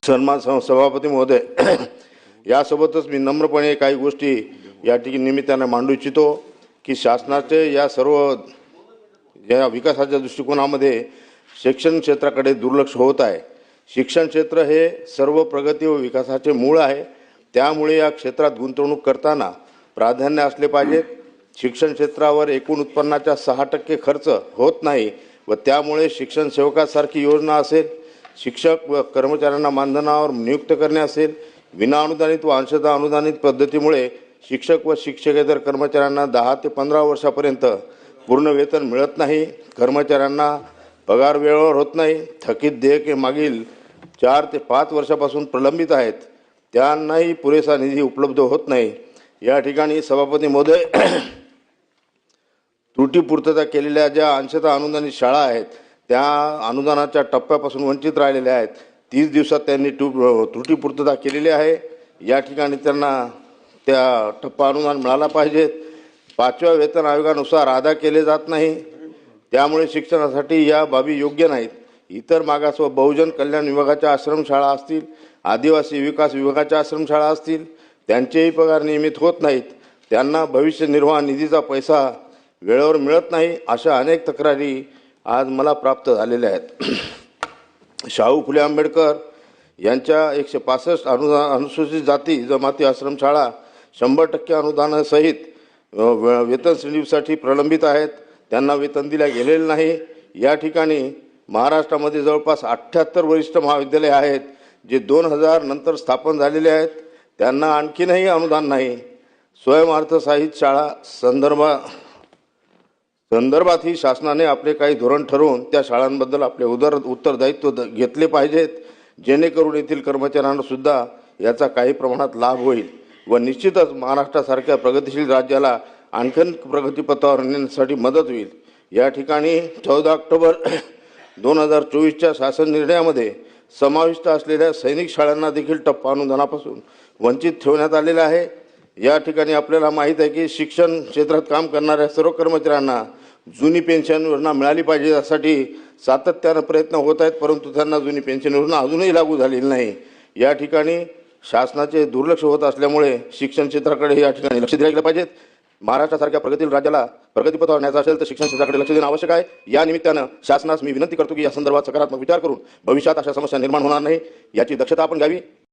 सन्मान सभापती महोदय, यासोबतच मी नम्रपणे काही गोष्टी या ठिकाणी निमित्ताने मांडू इच्छितो की शासनाचे या सर्व या विकासाच्या दृष्टिकोनामध्ये शिक्षण क्षेत्राकडे दुर्लक्ष होत आहे। शिक्षण क्षेत्र हे सर्व प्रगती व विकासाचे मूळ आहे। त्यामुळे या क्षेत्रात गुंतवणूक करताना प्राधान्य असले पाहिजे। शिक्षण क्षेत्रावर एकूण उत्पन्नाच्या 6% खर्च होत नाही व त्यामुळे शिक्षण सेवकासारखी योजना असेल, शिक्षक व कर्मचाऱ्यांना मानधनावर नियुक्त करणे असेल, विनाअनुदानित व अंशतः अनुदानित पद्धतीमुळे शिक्षक व शिक्षकेतर कर्मचाऱ्यांना 10 ते 15 वर्षापर्यंत पूर्ण वेतन मिळत नाही। कर्मचाऱ्यांना पगार वेळेवर होत नाही। थकीत देयके मागील 4 ते 5 वर्षापासून प्रलंबित आहेत, त्यांनाही पुरेसा निधी उपलब्ध होत नाही। या ठिकाणी सभापती महोदय, त्रुटी पूर्तता केलेल्या ज्या अंशतः अनुदानित शाळा आहेत त्या अनुदानाच्या टप्प्यापासून वंचित राहिलेल्या आहेत। 30 दिवसात त्यांनी त्रुटी पूर्तता केलेली आहे। या ठिकाणी त्यांना त्या टप्पा अनुदान मिळाला पाहिजे। 5व्या वेतन आयोगानुसार अदा केले जात नाही, त्यामुळे शिक्षणासाठी या बाबी योग्य नाहीत। इतर मागास व बहुजन कल्याण विभागाच्या आश्रमशाळा असतील, आदिवासी विकास विभागाच्या आश्रमशाळा असतील, त्यांचेही पगार नियमित होत नाहीत। त्यांना भविष्य निर्वाह निधीचा पैसा वेळेवर मिळत नाही। अशा अनेक तक्रारी आज मला प्राप्त झालेल्या आहेत। शाहू फुले आंबेडकर यांच्या 165 अनुसूचित जाती जमाती आश्रमशाळा 100% अनुदानासहित वेतन श्रेणीसाठी प्रलंबित आहेत, त्यांना वेतन दिले गेलेले नाही। या ठिकाणी महाराष्ट्रामध्ये जवळपास 78 वरिष्ठ महाविद्यालये आहेत जे 2000 नंतर स्थापन झालेले आहेत, त्यांना आणखीनही अनुदान नाही। स्वयंअर्थ साहित्य शाळा संदर्भात ही शासनाने आपले काही धोरण ठरवून त्या शाळांबद्दल आपले उत्तरदायित्व घेतले पाहिजेत, जेणेकरून येथील कर्मचाऱ्यांना सुद्धा याचा काही प्रमाणात लाभ होईल व निश्चितच महाराष्ट्रासारख्या प्रगतिशील राज्याला आणखीन प्रगतीपथावर नेण्यासाठी मदत होईल। या ठिकाणी 14 ऑक्टोबर 2024च्या शासन निर्णयामध्ये समाविष्ट असलेल्या सैनिक शाळांना देखील टप्पा अनुदानापासून वंचित ठेवण्यात आलेले आहे। या ठिकाणी आपल्याला माहीत आहे की शिक्षण क्षेत्रात काम करणाऱ्या सर्व कर्मचाऱ्यांना जुनी पेन्शन योजना मिळाली पाहिजे, यासाठी सातत्याने प्रयत्न होत आहेत, परंतु त्यांना जुनी पेन्शन योजना अजूनही लागू झालेली नाही। या ठिकाणी शासनाचे दुर्लक्ष होत असल्यामुळे शिक्षण क्षेत्राकडे या ठिकाणी लक्ष दिले गेले पाहिजे। महाराष्ट्रासारख्या प्रगतील राज्याला प्रगतीपथावर न्यायचं असेल तर शिक्षण क्षेत्राकडे लक्ष देणं आवश्यक आहे। या निमित्तानं शासनास मी विनंती करतो की या संदर्भात सकारात्मक विचार करून भविष्यात अशा समस्या निर्माण होणार नाही याची दक्षता आपण घ्यावी।